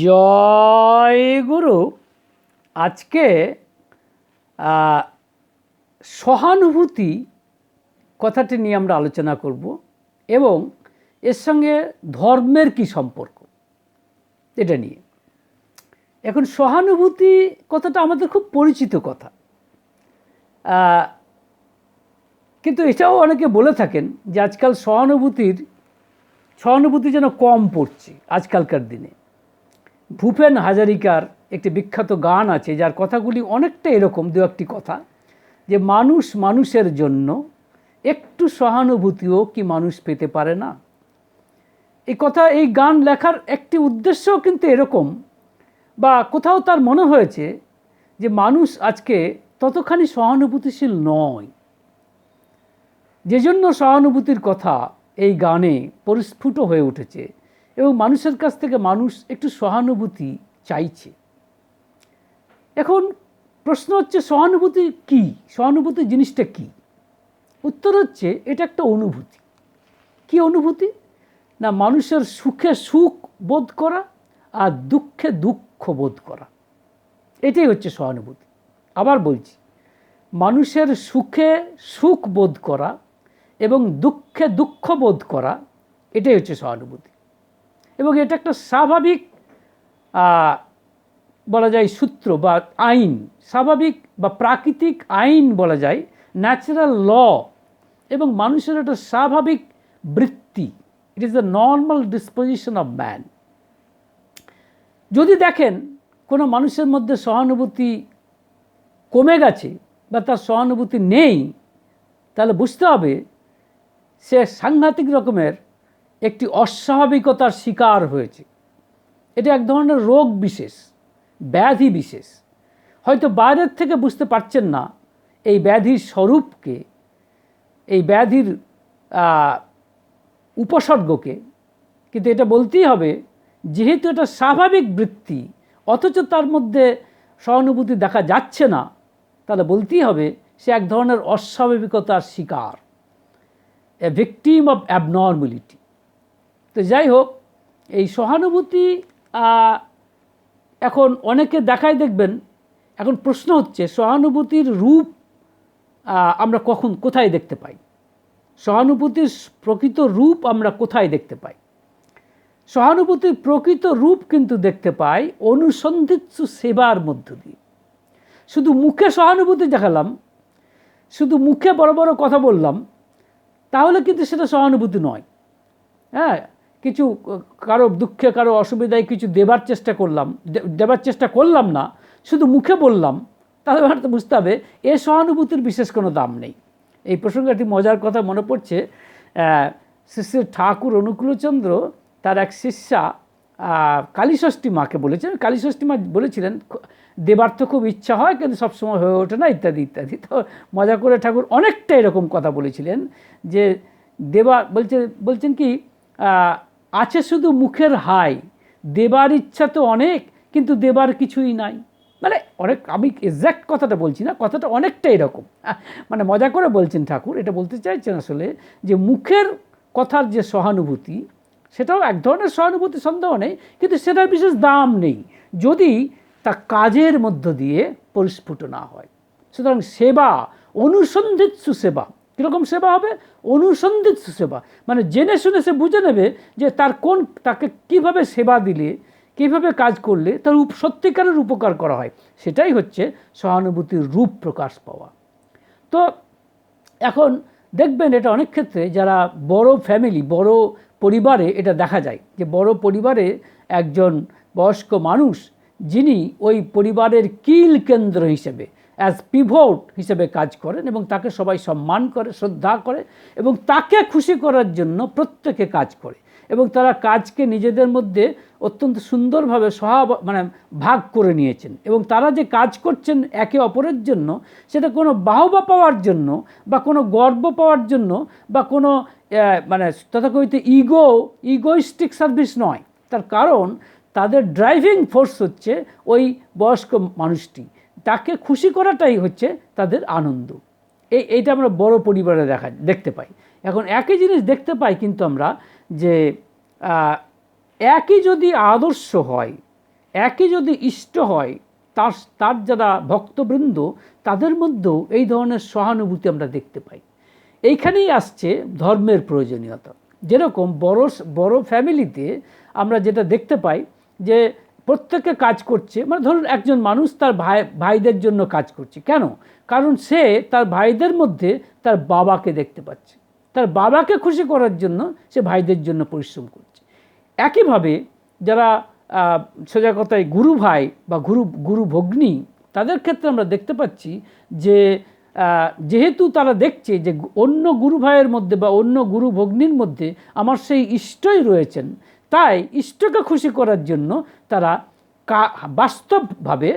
জয় গুরু। আজকে সহানুভূতি কথাটি নিয়ে আমরা আলোচনা করব এবং এর সঙ্গে ধর্মের কি সম্পর্ক এটা নিয়ে। এখন সহানুভূতি কথাটা আমাদের খুব পরিচিত কথা, কিন্তু এটাও অনেকে বলে থাকেন যে আজকাল সহানুভূতি যেন কম পড়ছে আজকালকার দিনে। ভূপেন হাজারিকার একটি বিখ্যাত গান আছে যার কথাগুলি অনেকটা এরকম, দু একটি কথা, যে মানুষ মানুষের জন্য একটু সহানুভূতিও কি মানুষ পেতে পারে না। এই গান লেখার একটি উদ্দেশ্যও কিন্তু এরকম, বা কোথাও তার মনে হয়েছে যে মানুষ আজকে ততখানি সহানুভূতিশীল নয়, যে জন্য সহানুভূতির কথা এই গানে পরিস্ফুট হয়ে উঠেছে এবং মানুষের কাছ থেকে মানুষ একটু সহানুভূতি চাইছে। এখন প্রশ্ন হচ্ছে, সহানুভূতি কি? সহানুভূতি জিনিসটা কি? উত্তর হচ্ছে, এটা একটা অনুভূতি। কি অনুভূতি? না, মানুষের সুখে সুখ বোধ করা আর দুঃখে দুঃখ বোধ করা, এটাই হচ্ছে সহানুভূতি। আবার বলছি, মানুষের সুখে সুখ বোধ করা এবং দুঃখে দুঃখ বোধ করা, এটাই হচ্ছে সহানুভূতি। এবং এটা একটা স্বাভাবিক বলা যায় সূত্র বা আইন, স্বাভাবিক বা প্রাকৃতিক আইন বলা যায়, ন্যাচারাল ল, এবং মানুষের একটা স্বাভাবিক বৃত্তি। It is the normal disposition of man. যদি দেখেন কোনো মানুষের মধ্যে সহানুভূতি কমে গেছে বা তার সহানুভূতি নেই, তাহলে বুঝতে হবে সে সাংঘাতিক রকমের একটি অস্বাভাবিকতার শিকার হয়েছে। এটা এক ধরনের রোগ বিশেষ, ব্যাধি বিশেষ। হয়তো বাইরের থেকে বুঝতে পারছেন না এই ব্যাধির স্বরূপকে, এই ব্যাধির উপসর্গকে, কিন্তু এটা বলতেই হবে, যেহেতু এটা স্বাভাবিক বৃত্তি অথচ তার মধ্যে সহানুভূতি দেখা যাচ্ছে না, তাহলে বলতেই হবে সে এক ধরনের অস্বাভাবিকতার শিকার, এ ভিকটিম অফ অ্যাবনর্মালিটি। তো যাই হোক, এই সহানুভূতি এখন অনেকে দেখায়, দেখবেন। এখন প্রশ্ন হচ্ছে, সহানুভূতির রূপ আমরা কোথায় দেখতে পাই? সহানুভূতির প্রকৃত রূপ আমরা কোথায় দেখতে পাই? সহানুভূতির প্রকৃত রূপ কিন্তু দেখতে পাই অনুসন্ধিৎসু সেবার মধ্য দিয়ে। শুধু মুখে সহানুভূতি দেখালাম, শুধু মুখে বড় বড় কথা বললাম, তাহলে কিন্তু সেটা সহানুভূতি নয়। হ্যাঁ, কিছু কারো দুঃখে, কারো অসুবিধায় কিছু দেবার চেষ্টা করলাম না, শুধু মুখে বললাম, তাহলে হয়তো বুঝতে হবে এ সহানুভূতির বিশেষ কোনো দাম নেই। এই প্রসঙ্গে একটি মজার কথা মনে পড়ছে। শ্রী ঠাকুর অনুকূলচন্দ্র তার এক শিষ্যা কালীষষ্ঠী মাকে বলেছেন, কালীষষ্ঠী মা বলেছিলেন, দেবার তো খুব ইচ্ছা হয় কিন্তু সবসময় হয়ে ওঠে না, ইত্যাদি ইত্যাদি। তো মজা করে ঠাকুর অনেকটা এরকম কথা বলেছিলেন যে বলছেন কি, আছে শুধু মুখের হাই, দেবার ইচ্ছা তো অনেক কিন্তু দেবার কিছুই নাই। মানে অনেক, আমি এক্স্যাক্ট কথাটা বলছি না, কথাটা অনেকটা এরকম, মানে মজা করে বলছেন ঠাকুর। এটা বলতে চাইছেন আসলে যে মুখের কথার যে সহানুভূতি, সেটাও এক ধরনের সহানুভূতি, সন্দেহ নেই, কিন্তু সেটার বিশেষ দাম নেই যদি তা কাজের মধ্য দিয়ে পরিস্ফুট না হয়। সুতরাং সেবা, অনুসন্ধিৎসু সেবা, কীরকম সেবা হবে? অনুসন্ধিৎসু সেবা, মানে জেনে শুনে সে বুঝে নেবে যে তাকে কীভাবে সেবা দিলে, কীভাবে কাজ করলে তার সত্যিকারের উপকার করা হয়। সেটাই হচ্ছে সহানুভূতির রূপ প্রকাশ পাওয়া। তো এখন দেখবেন, এটা অনেক ক্ষেত্রে যারা বড় ফ্যামিলি, বড় পরিবারে এটা দেখা যায়, যে বড় পরিবারে একজন বয়স্ক মানুষ, যিনি ওই পরিবারের কিল কেন্দ্র হিসেবে, অ্যাজ পিভট হিসেবে কাজ করেন এবং তাকে সবাই সম্মান করে, শ্রদ্ধা করে এবং তাকে খুশি করার জন্য প্রত্যেকে কাজ করে, এবং তারা কাজকে নিজেদের মধ্যে অত্যন্ত সুন্দরভাবে ভাগ করে নিয়েছেন, এবং তারা যে কাজ করছেন একে অপরের জন্য, সেটা কোনো বাহবা পাওয়ার জন্য বা কোনো গর্ব পাওয়ার জন্য বা কোনো তথাকথিত ইগোইস্টিক সার্ভিস নয়। তার কারণ তাদের ড্রাইভিং ফোর্স হচ্ছে ওই বয়স্ক মানুষটি, তাকে খুশি করাটাই হচ্ছে তাদের আনন্দ। এইটা আমরা বড় পরিবারে দেখতে পাই। এখন একই জিনিস দেখতে পাই কিন্তু আমরা, যে একই যদি আদর্শ হয়, একই যদি ইষ্ট হয়, তার তার যারা ভক্তবৃন্দ তাদের মধ্যেও এই ধরনের সহানুভূতি আমরা দেখতে পাই। এইখানেই আসছে ধর্মের প্রয়োজনীয়তা। যেরকম বড় বড় ফ্যামিলিতে আমরা যেটা দেখতে পাই যে প্রত্যেকে কাজ করছে, মানে ধরুন একজন মানুষ তার ভাইদের জন্য কাজ করছে। কেন? কারণ সে তার ভাইদের মধ্যে তার বাবাকে দেখতে পাচ্ছে, তার বাবাকে খুশি করার জন্য সে ভাইদের জন্য পরিশ্রম করছে। একইভাবে যারা সোজা কথায় গুরু ভাই বা গুরু ভগ্নী, তাদের ক্ষেত্রে আমরা দেখতে পাচ্ছি যে যেহেতু তারা দেখছে যে অন্য গুরু ভাইয়ের মধ্যে বা অন্য গুরু ভগ্নীর মধ্যে আমার সেই ইষ্টই রয়েছেন, তাই ইষ্টকে খুশি করার জন্য তারা বাস্তবভাবে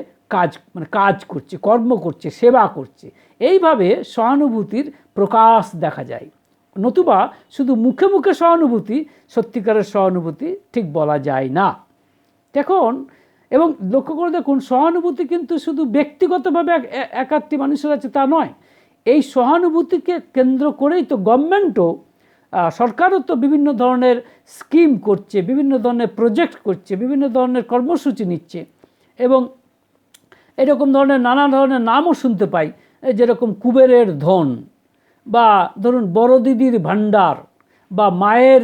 কাজ করছে, কর্ম করছে, সেবা করছে। এইভাবে সহানুভূতির প্রকাশ দেখা যায়। নতুবা শুধু মুখে মুখে সহানুভূতি সত্যিকারের সহানুভূতি ঠিক বলা যায় না। দেখুন, এবং লক্ষ্য করে দেখুন, সহানুভূতি কিন্তু শুধু ব্যক্তিগতভাবে একাত্তি মানুষের আছে তা নয়। এই সহানুভূতিকে কেন্দ্র করেই তো গভর্নমেন্টও, সরকারও তো বিভিন্ন ধরনের স্কিম করছে, বিভিন্ন ধরনের প্রজেক্ট করছে, বিভিন্ন ধরনের কর্মসূচি নিচ্ছে। এবং এরকম ধরনের নানা ধরনের নামও শুনতে পাই, যেরকম কুবেরের ধন, বা ধরুন বড় দিদির ভাণ্ডার, বা মায়ের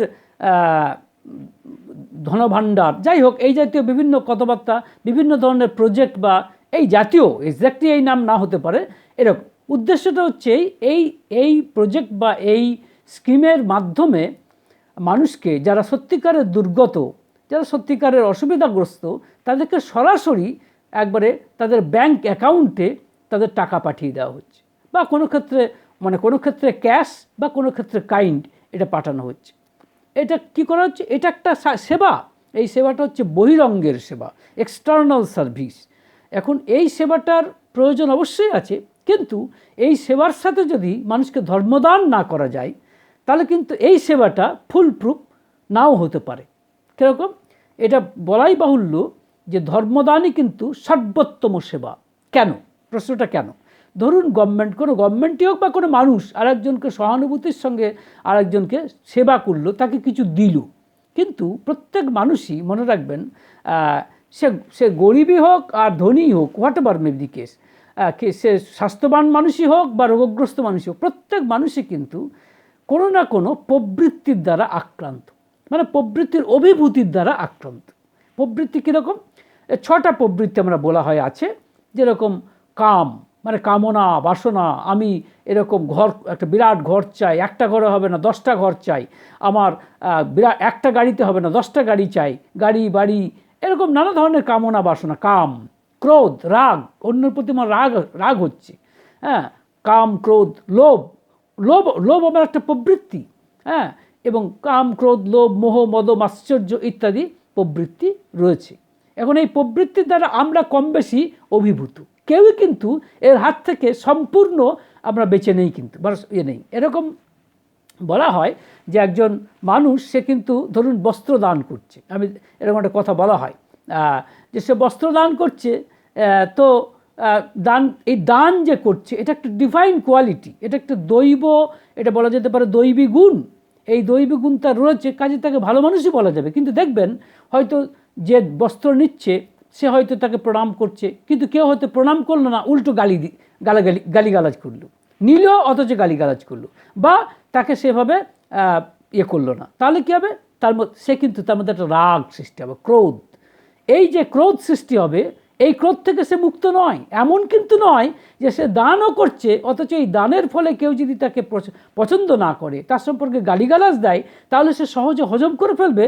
ধনভাণ্ডার, যাই হোক এই জাতীয় বিভিন্ন কথাবার্তা, বিভিন্ন ধরনের প্রজেক্ট, বা এই জাতীয় এক্স্যাক্টলি এই নাম না হতে পারে এরকম। উদ্দেশ্যটা হচ্ছে এই প্রজেক্ট বা এই স্কিমের মাধ্যমে মানুষকে, যারা সত্যিকারের দুর্গত, যারা সত্যিকারের অসুবিধাগ্রস্ত, তাদেরকে সরাসরি একবারে তাদের ব্যাংক অ্যাকাউন্টে তাদের টাকা পাঠিয়ে দেওয়া হচ্ছে, বা কোনো ক্ষেত্রে ক্যাশ, বা কোনো ক্ষেত্রে কাইন্ড এটা পাঠানো হচ্ছে। এটা কি করা হচ্ছে? এটা একটা সেবা। এই সেবাটা হচ্ছে বহিরঙ্গের সেবা, এক্সটার্নাল সার্ভিস। এখন এই সেবাটার প্রয়োজন অবশ্যই আছে, কিন্তু এই সেবার সাথে যদি মানুষকে ধর্মদান না করা যায়, তাহলে কিন্তু এই সেবাটা ফুলপ্রুফ নাও হতে পারে। কীরকম? এটা বলাই বাহুল্য যে ধর্মদানই কিন্তু সর্বোত্তম সেবা। কেন? প্রশ্নটা কেন? ধরুন কোনো গভর্নমেন্টই হোক বা কোনো মানুষ আরেকজনকে সহানুভূতির সঙ্গে আরেকজনকে সেবা করলো, তাকে কিছু দিল, কিন্তু প্রত্যেক মানুষই মনে রাখবেন, সে গরিবই হোক আর ধনী হোক, whatever may be the case, সে স্বাস্থ্যবান মানুষই হোক বা রোগগ্রস্ত মানুষই হোক, প্রত্যেক মানুষই কিন্তু কোনো না কোনো প্রবৃত্তির দ্বারা আক্রান্ত, মানে প্রবৃত্তির অভিভূতির দ্বারা আক্রান্ত। প্রবৃত্তি কীরকম? 6টা প্রবৃত্তি আমরা বলা হয় আছে, যেরকম কাম, মানে কামনা, বাসনা, আমি এরকম একটা বিরাট ঘর চাই, একটা ঘরে হবে না 10টা ঘর চাই, আমার বিরাট একটা গাড়িতে হবে না 10টা গাড়ি চাই, গাড়ি বাড়ি, এরকম নানা ধরনের কামনা বাসনা। কাম, ক্রোধ, রাগ, অন্যের প্রতি আমার রাগ হচ্ছে, হ্যাঁ, কাম, ক্রোধ, লোভ। লোভ আমার একটা প্রবৃত্তি, হ্যাঁ, এবং কাম, ক্রোধ, লোভ, মোহ, মদ, মাশ্চর্য ইত্যাদি প্রবৃত্তি রয়েছে। এখন এই প্রবৃত্তির দ্বারা আমরা কম বেশি অভিভূত, কেউই কিন্তু এর হাত থেকে সম্পূর্ণ আমরা বেঁচে নেই, কিন্তু নেই। এরকম বলা হয় যে একজন মানুষ, সে কিন্তু ধরুন বস্ত্র দান করছে, আমি এরকম একটা কথা বলা হয় যে সে বস্ত্র দান করছে, তো এই দান যে করছে এটা একটা ডিভাইন কোয়ালিটি, এটা একটা এটা বলা যেতে পারে দৈবী গুণ। এই দৈবী গুণ তার রয়েছে, কাজে তাকে ভালো মানুষই বলা যাবে। কিন্তু দেখবেন হয়তো যে বস্ত্র নিচ্ছে সে হয়তো তাকে প্রণাম করছে, কিন্তু কেউ হয়তো প্রণাম করলো না, উল্টো গালিগালাজ করলো, নিল অথচ গালিগালাজ করলো, বা তাকে সেভাবে করলো না। তাহলে কী হবে? তার মধ্যে একটা রাগ সৃষ্টি হবে, ক্রোধ। এই যে ক্রোধ সৃষ্টি হবে, এই ক্রোধ থেকে সে মুক্ত নয়। এমন কিন্তু নয় যে সে দানও করছে, অথচ এই দানের ফলে কেউ যদি তাকে পছন্দ না করে, তার সম্পর্কে গালিগালাজ দেয়, তাহলে সে সহজে হজম করে ফেলবে।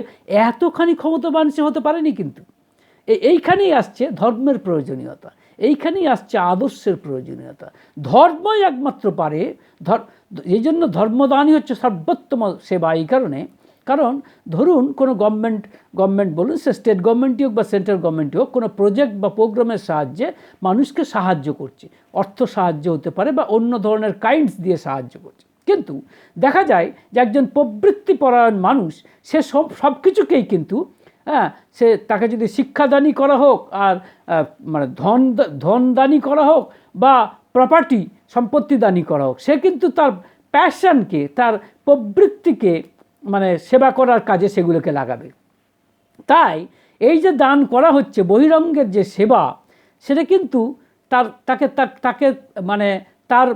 এতখানি ক্ষমতাবান সে হতে পারেনি। কিন্তু এইখানেই আসছে ধর্মের প্রয়োজনীয়তা, এইখানেই আসছে আদর্শের প্রয়োজনীয়তা। ধর্মই একমাত্র পারে, এই জন্য ধর্মদানই হচ্ছে সর্বোত্তম সেবা। এই কারণ ধরুন কোনো গভর্নমেন্ট বলুন, সে স্টেট গভর্নমেন্টই হোক বা সেন্ট্রাল গভর্নমেন্টই হোক, কোনো প্রজেক্ট বা প্রোগ্রামের সাহায্যে মানুষকে সাহায্য করছে, অর্থ সাহায্য হতে পারে বা অন্য ধরনের কাইন্ডস দিয়ে সাহায্য করছে। কিন্তু দেখা যায় যে একজন প্রবৃত্তিপরায়ণ মানুষ, সে সব কিছুকেই কিন্তু, তাকে যদি শিক্ষাদানী করা হোক, আর মানে ধনদানী করা হোক, বা প্রপার্টি সম্পত্তি দানী করা হোক, সে কিন্তু তার প্যাশনকে, তার প্রবৃত্তিকে, মানে সেবা করার কাজে সেগুলোকে লাগাবে। তাই এই যে দান করা হচ্ছে, বহিরঙ্গের যে সেবা, সেটা কিন্তু তাকে মানে তার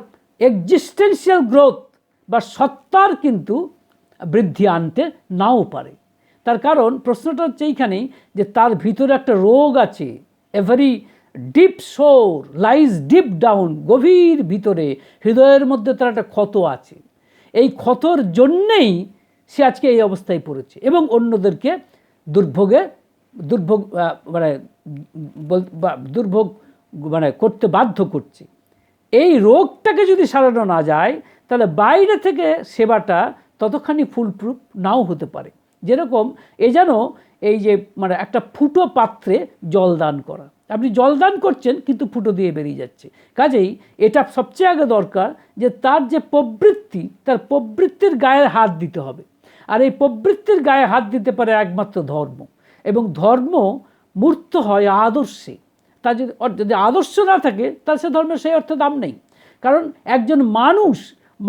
এক্সিস্টেন্সিয়াল গ্রোথ বা সত্তার কিন্তু বৃদ্ধি আনতে নাও পারে। তার কারণ প্রশ্নটা হচ্ছে এইখানেই যে তার ভিতরে একটা রোগ আছে, এভারি ডিপ সোর লাইজ ডিপ ডাউন, গভীর ভিতরে হৃদয়ের মধ্যে তার একটা ক্ষত আছে। এই ক্ষতর জন্যেই সে আজকে এই অবস্থায় পড়েছে এবং অন্যদেরকে দুর্ভোগ মানে করতে বাধ্য করছে। এই রোগটাকে যদি সারানো না যায়, তাহলে বাইরে থেকে সেবাটা ততখানি ফুলপ্রুফ নাও হতে পারে। যেরকম যেন এই যে মানে একটা ফুটো পাত্রে জল দান করা, আপনি জল দান করছেন কিন্তু ফুটো দিয়ে বেরিয়ে যাচ্ছে। কাজেই এটা সবচেয়ে আগে দরকার যে তার যে প্রবৃত্তি, তার প্রবৃত্তির গায়ে হাত দিতে হবে। আর এই প্রবৃত্তির গায়ে হাত দিতে পারে একমাত্র ধর্ম, এবং ধর্ম মূর্ত হয় আদর্শে। তার যদি আদর্শ না থাকে, তার সে ধর্মের সেই অর্থে দাম নেই। কারণ একজন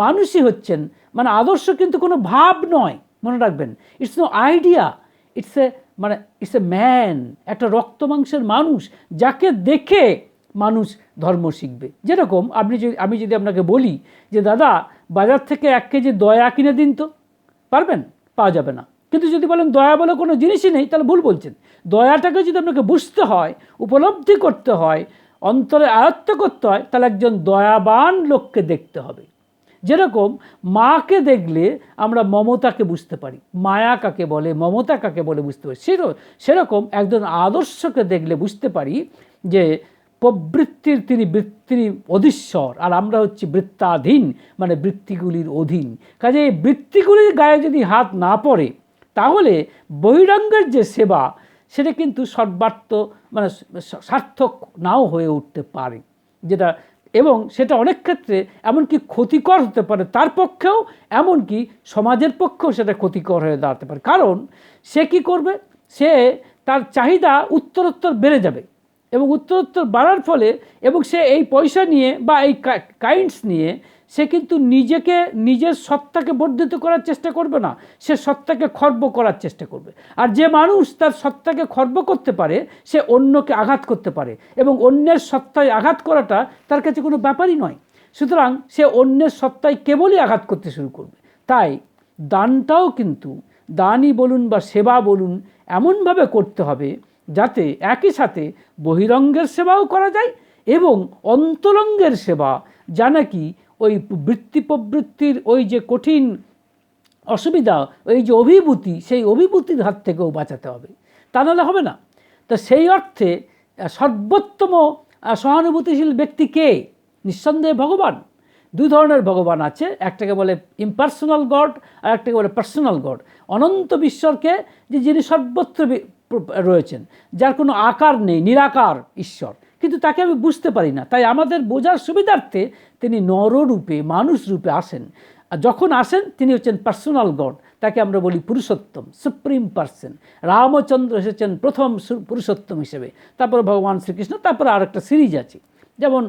মানুষই হচ্ছেন, মানে আদর্শ কিন্তু কোনো ভাব নয়, মনে রাখবেন। It's no idea, it's a man, একটা রক্ত মাংসের মানুষ, যাকে দেখে মানুষ ধর্ম শিখবে। যেরকম আমি যদি আপনাকে বলি যে দাদা বাজার থেকে 1 কেজি দয়া কিনে দিন, তো পারবেন? পাওয়া যাবে না। কিন্তু যদি বলেন দয়া বলে কোনো জিনিসই নেই, তাহলে ভুল বলছেন। দয়াটাকে যদি আপনাকে বুঝতে হয়, উপলব্ধি করতে হয়, অন্তরে আয়ত্ত করতে হয়, তাহলে একজন দয়াবান লোককে দেখতে হবে। যেরকম মাকে দেখলে আমরা মমতাকে বুঝতে পারি, মায়া কাকে বলে, মমতা কাকে বলে বুঝতে পারি, সেরকম একজন আদর্শকে দেখলে বুঝতে পারি যে প্রবৃত্তির তিনি অধীশ্বর, আর আমরা হচ্ছি বৃত্তাধীন, মানে বৃত্তিগুলির অধীন। কাজে এই বৃত্তিগুলির গায়ে যদি হাত না পড়ে, তাহলে বহিরঙ্গের যে সেবা, সেটা কিন্তু সর্বার্থ মানে সার্থক নাও হয়ে উঠতে পারে, এবং সেটা অনেক ক্ষেত্রে এমনকি ক্ষতিকর হতে পারে তার পক্ষেও, এমনকি সমাজের পক্ষেও সেটা ক্ষতিকর হয়ে দাঁড়াতে পারে। কারণ সে কি করবে, সে তার চাহিদা উত্তরোত্তর বেড়ে যাবে, এবং উত্তরোত্তর বাড়ার ফলে, এবং সে এই পয়সা নিয়ে বা এই কাইন্ডস নিয়ে সে কিন্তু নিজের সত্তাকে বর্ধিত করার চেষ্টা করবে না, সে সত্তাকে খর্ব করার চেষ্টা করবে। আর যে মানুষ তার সত্তাকে খর্ব করতে পারে, সে অন্যকে আঘাত করতে পারে, এবং অন্যের সত্তায় আঘাত করাটা তার কাছে কোনো ব্যাপারই নয়। সুতরাং সে অন্যের সত্তায় কেবলই আঘাত করতে শুরু করবে। তাই দানটাও কিন্তু, দানই বলুন বা সেবা বলুন, এমনভাবে করতে হবে যাতে একই সাথে বহিরঙ্গের সেবাও করা যায় এবং অন্তরঙ্গের সেবা, যা নাকি ওই প্রবৃত্তির ওই যে কঠিন অসুবিধা, ওই যে অভিভূতি, সেই অভিভূতির হাত থেকেও বাঁচাতে হবে, তা নাহলে হবে না। তো সেই অর্থে সর্বোত্তম সহানুভূতিশীল ব্যক্তি কে? নিঃসন্দেহে ভগবান। 2 ধরনের ভগবান আছে, একটাকে বলে ইম্পার্সোনাল গড, আর একটাকে বলে পার্সোনাল গড। অনন্ত ঈশ্বরকে, যিনি সর্বত্র রয়েছেন, যার কোনো আকার নেই, নিরাকার ঈশ্বর, কিন্তু তাকে আমি বুঝতে পারি না। তাই আমাদের বোঝার সুবিধার্থে তিনি নররূপে, মানুষ রূপে আসেন। আর যখন আসেন, তিনি হচ্ছেন পার্সোনাল গড, তাকে আমরা বলি পুরুষোত্তম, সুপ্রিম পার্সন। রামচন্দ্র এসেছেন প্রথম পুরুষোত্তম হিসেবে, তারপরে ভগবান শ্রীকৃষ্ণ, তারপরে আর একটা সিরিজ আছে। যেমন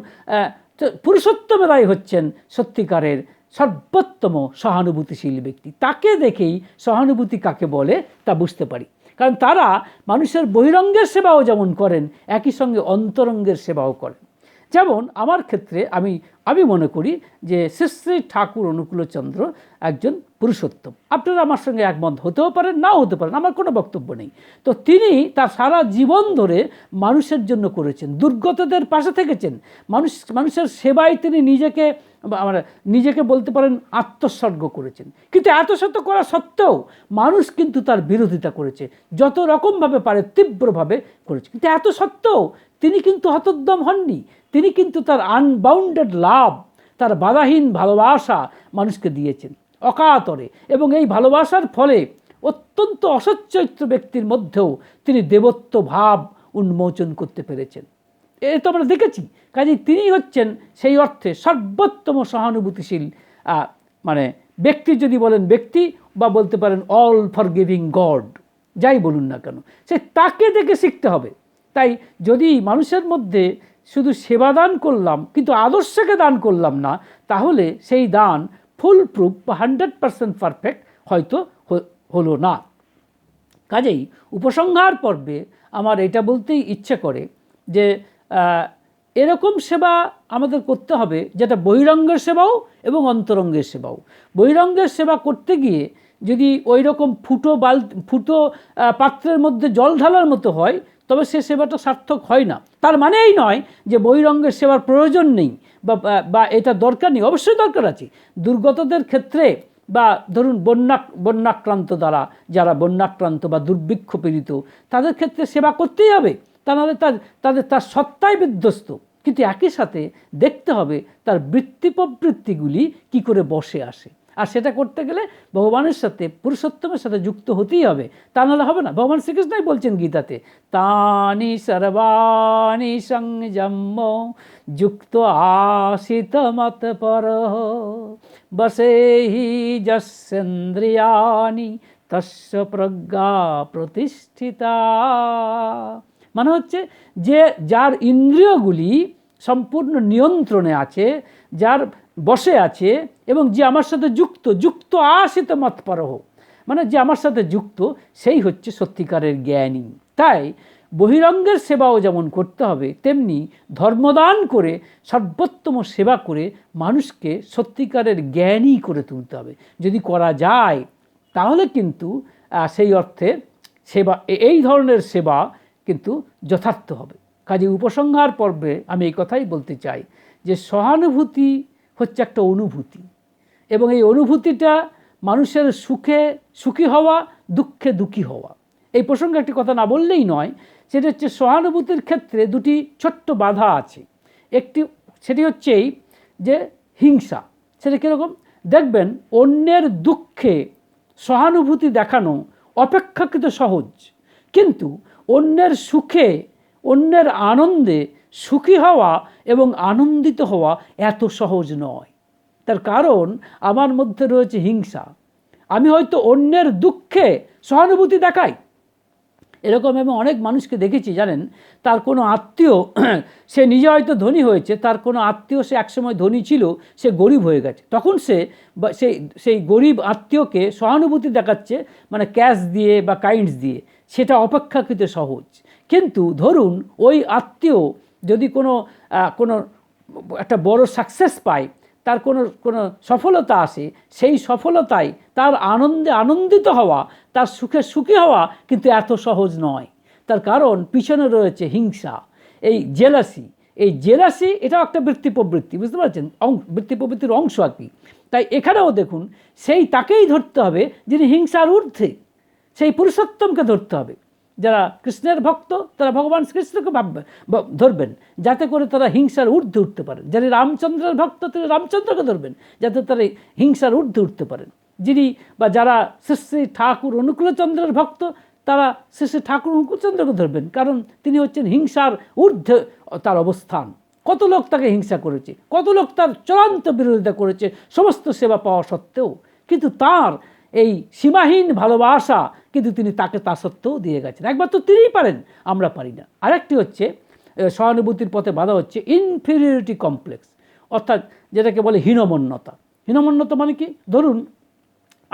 পুরুষোত্তমেরাই হচ্ছেন সত্যিকারের সর্বোত্তম সহানুভূতিশীল ব্যক্তি। তাকে দেখেই সহানুভূতি কাকে বলে তা বুঝতে পারি। কারণ তারা মানুষের বহিরঙ্গের সেবাও যেমন করেন, একই সঙ্গে অন্তরঙ্গের সেবাও করেন। যেমন আমার ক্ষেত্রে আমি মনে করি যে শ্রী শ্রী ঠাকুর অনুকূলচন্দ্র একজন পুরুষোত্তম। আপনারা আমার সঙ্গে একমত হতেও পারেন, নাও হতে পারেন, আমার কোনো বক্তব্য নেই। তো তিনি তার সারা জীবন ধরে মানুষের জন্য করেছেন, দুর্গতদের পাশে থেকেছেন, মানুষের সেবায় তিনি নিজেকে বলতে পারেন আত্মোৎসর্গ করেছেন। কিন্তু এত শত করা সত্ত্বেও মানুষ কিন্তু তার বিরোধিতা করেছে, যত রকমভাবে পারে তীব্রভাবে করেছে। কিন্তু এত সত্ত্বেও তিনি কিন্তু হতোদ্যম হননি। তিনি কিন্তু তার আনবাউন্ডেড লাভ, তার বাধাহীন ভালোবাসা মানুষকে দিয়েছেন অকাতরে, এবং এই ভালোবাসার ফলে অত্যন্ত অসচ্চরিত্র ব্যক্তির মধ্যেও তিনি দেবত্ব ভাব উন্মোচন করতে পেরেছেন। এ তো আমরা দেখেছি। কাজেই তিনি হচ্ছেন সেই অর্থে সর্বোত্তম সহানুভূতিশীল মানে ব্যক্তি, যদি বলেন ব্যক্তি, বা বলতে পারেন অল ফরগিভিং গড, যাই বলুন না কেন, সে তাকে দেখে শিখতে হবে। তাই যদি মানুষের মধ্যে শুধু সেবা দান করলাম কিন্তু আদর্শকে দান করলাম না, তাহলে সেই দান ফুল প্রুফ বা 100% পারফেক্ট হয়তো হলো না। কাজেই উপসংহার পর্বে আমার এটা বলতেই ইচ্ছে করে যে এরকম সেবা আমাদের করতে হবে যেটা বহিরঙ্গের সেবাও এবং অন্তরঙ্গের সেবাও। বহিরঙ্গের সেবা করতে গিয়ে যদি ওই রকম ফুটো পাত্রের মধ্যে জল ঢালার মতো হয় তবে সে সেবাটা সার্থক হয় না। তার মানে এই নয় যে বহিরঙ্গের সেবার প্রয়োজন নেই বা এটা দরকার নেই, অবশ্যই দরকার আছে। দুর্গতদের ক্ষেত্রে বা ধরুন বন্যাক্রান্ত যারা বন্যাক্রান্ত বা দুর্ভিক্ষ পীড়িত তাদের ক্ষেত্রে সেবা করতেই হবে, তা নাহলে তার সত্তায় বিধ্বস্ত। কিন্তু একই সাথে দেখতে হবে তার বৃত্তি প্রবৃত্তিগুলি কী করে বসে আসে, আর সেটা করতে গেলে ভগবানের সাথে পুরুষোত্তমের সাথে যুক্ত হতেই হবে, তা নাহলে হবে না। ভগবান শ্রীকৃষ্ণই বলছেন গীতাতে, তানি সর্বাণি সংযম্য যুক্ত আশিত মত পর বসেহি যস্যেন্দ্রিয়ানি তস্য প্রজ্ঞা প্রতিষ্ঠিতা। মানে হচ্ছে যে যার ইন্দ্রিয়গুলি সম্পূর্ণ নিয়ন্ত্রণে আছে, যার বসে আছে এবং যে আমার সাথে যুক্ত আশিত মৎপরহ, মানে যে আমার সাথে যুক্ত সেই হচ্ছে সত্যিকারের জ্ঞানী। তাই বহিরঙ্গের সেবাও যেমন করতে হবে তেমনি ধর্মদান করে সর্বোত্তম সেবা করে মানুষকে সত্যিকারের জ্ঞানী করে তুলতে হবে। যদি করা যায় তাহলে কিন্তু সেই অর্থে সেবা, এই ধরনের সেবা কিন্তু যথার্থ হবে। কাজে উপসংহার পর্বে আমি এই কথাই বলতে চাই যে সহানুভূতি হচ্ছে একটা অনুভূতি, এবং এই অনুভূতিটা মানুষের সুখে সুখী হওয়া, দুঃখে দুঃখী হওয়া। এই প্রসঙ্গে একটি কথা না বললেই নয়, সেটা হচ্ছে সহানুভূতির ক্ষেত্রে দুটি ছোট্ট বাধা আছে। সেটি হচ্ছে এই যে হিংসা। সেটা কীরকম দেখবেন, অন্যের দুঃখে সহানুভূতি দেখানো অপেক্ষাকৃত সহজ, কিন্তু অন্যের সুখে, অন্যের আনন্দে সুখী হওয়া এবং আনন্দিত হওয়া এত সহজ নয়। তার কারণ আমার মধ্যে রয়েছে হিংসা। আমি হয়তো অন্যের দুঃখে সহানুভূতি দেখাই, এরকম আমি অনেক মানুষকে দেখেছি জানেন, তার কোনো আত্মীয়, সে নিজে হয়তো ধনী হয়েছে, তার কোনো আত্মীয় সে একসময় ধনী ছিল, সে গরিব হয়ে গেছে, তখন সেই গরিব আত্মীয়কে সহানুভূতি দেখাচ্ছে, মানে ক্যাশ দিয়ে বা কাইন্ডস দিয়ে, সেটা অপেক্ষাকৃত সহজ। কিন্তু ধরুন ওই আত্মীয় যদি কোনো একটা বড় সাকসেস পায়, তার কোনো সফলতা আসে, সেই সফলতায় তার আনন্দে আনন্দিত হওয়া, তার সুখে সুখী হওয়া কিন্তু এত সহজ নয়। তার কারণ পিছনে রয়েছে হিংসা, এই জেলাসি এটাও একটা বৃত্তি প্রবৃত্তি, বুঝতে পারছেন, বৃত্তি প্রবৃত্তির অংশ আর কি। তাই এখানেও দেখুন তাকেই ধরতে হবে যিনি হিংসার ঊর্ধ্বে, সেই পুরুষোত্তমকে ধরতে হবে। যারা কৃষ্ণের ভক্ত তারা ভগবান শ্রীকৃষ্ণকে ধরবেন যাতে করে তারা হিংসার ঊর্ধ্বে উঠতে পারেন। যারা রামচন্দ্রের ভক্ত তিনি রামচন্দ্রকে ধরবেন যাতে তারা হিংসার ঊর্ধ্বে উঠতে পারেন। যারা শ্রী শ্রী ঠাকুর অনুকূলচন্দ্রের ভক্ত তারা শ্রী শ্রী ঠাকুর অনুকূলচন্দ্রকে ধরবেন, কারণ তিনি হচ্ছেন হিংসার ঊর্ধ্বে তার অবস্থান। কত লোক তাকে হিংসা করেছে, কত লোক তার চূড়ান্ত বিরোধিতা করেছে সমস্ত সেবা পাওয়া সত্ত্বেও, কিন্তু তার এই সীমাহীন ভালোবাসা কিন্তু তিনি তাকে তা সত্ত্বেও দিয়ে গেছেন। একমাত্র তিনিই পারেন, আমরা পারি না। আরেকটি হচ্ছে সহানুভূতির পথে বাধা হচ্ছে ইনফেরিয়রিটি কমপ্লেক্স, অর্থাৎ যেটাকে বলে হীনমন্যতা। হীনমন্যতা মানে কি, ধরুন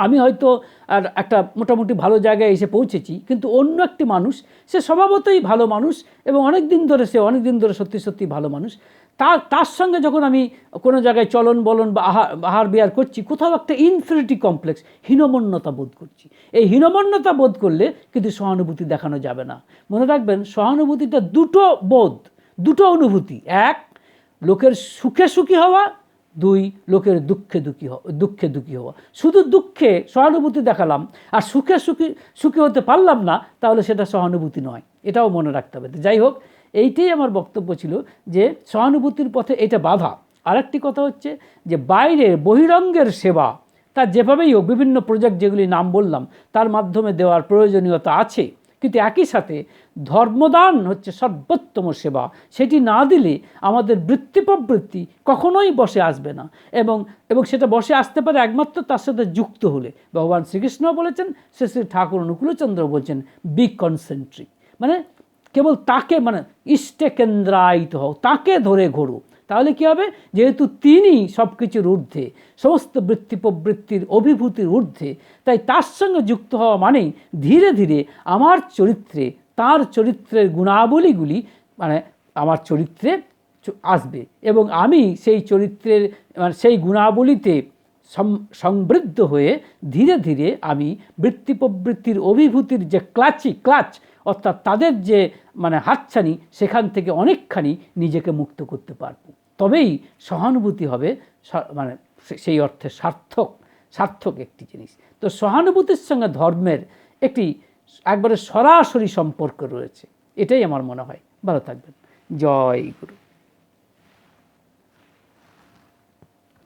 আমি হয়তো আর একটা মোটামুটি ভালো জায়গায় এসে পৌঁছেছি, কিন্তু অন্য একটি মানুষ সে স্বভাবতই ভালো মানুষ এবং অনেক দিন ধরে সত্যি সত্যি ভালো মানুষ, তার সঙ্গে যখন আমি কোনো জায়গায় চলন বলন বা আহার বিহার করছি, কোথাও একটা ইনফেরিয়রিটি কমপ্লেক্স, হীনমন্যতা বোধ করছি। এই হীনমন্যতা বোধ করলে কিন্তু সহানুভূতি দেখানো যাবে না। মনে রাখবেন, সহানুভূতিটা দুটো অনুভূতি। এক, লোকের সুখে সুখী হওয়া, দুই, লোকের দুঃখে দুঃখী হওয়া। শুধু দুঃখে সহানুভূতি দেখালাম আর সুখে সুখী হতে পারলাম না, তাহলে সেটা সহানুভূতি নয়, এটাও মনে রাখতে হবে। যাই হোক, এইটাই আমার বক্তব্য ছিল যে সহানুভূতির পথে এটা বাধা। আরেকটি কথা হচ্ছে যে বাইরের বহিরঙ্গের সেবা তার যেভাবেই হোক, বিভিন্ন প্রজেক্ট যেগুলি নাম বললাম তার মাধ্যমে দেওয়ার প্রয়োজনীয়তা আছে, কিন্তু একই সাথে ধর্মদান হচ্ছে সর্বোত্তম সেবা। সেটি না দিলে আমাদের বৃত্তি প্রবৃত্তি কখনোই বসে আসবে না, এবং সেটা বসে আসতে পারে একমাত্র তার সাথে যুক্ত হলে। ভগবান শ্রীকৃষ্ণ বলেছেন, শ্রী শ্রী ঠাকুর অনুকূলচন্দ্র বলছেন, বি কনসেন্ট্রিক, মানে কেবল তাকে, মানে ইষ্টে কেন্দ্রায়িত হও, তাকে ধরে ঘোরো, তাহলে কি হবে? যেহেতু তিনি সব কিছুর ঊর্ধ্বে, সমস্ত বৃত্তি প্রবৃত্তির অভিভূতির ঊর্ধ্বে, তাই তার সঙ্গে যুক্ত হওয়া মানেই ধীরে ধীরে আমার চরিত্রে, তার চরিত্রের গুণাবলীগুলি মানে আমার চরিত্রে আসবে এবং আমি সেই চরিত্রের মানে সেই গুণাবলীতে সমৃদ্ধ হয়ে ধীরে ধীরে আমি বৃত্তি প্রবৃত্তির অভিভূতির যে ক্লাচ অর্থাৎ তাদের যে মানে হাতছানি, সেখান থেকে অনেকখানি নিজেকে মুক্ত করতে পারব। তবেই সহানুভূতি হবে মানে সেই অর্থে সার্থক একটি জিনিস। তো সহানুভূতির সঙ্গে ধর্মের একটি একবারে সরাসরি সম্পর্ক রয়েছে, এটাই আমার মনে হয়। ভালো থাকবেন। জয় গুরু।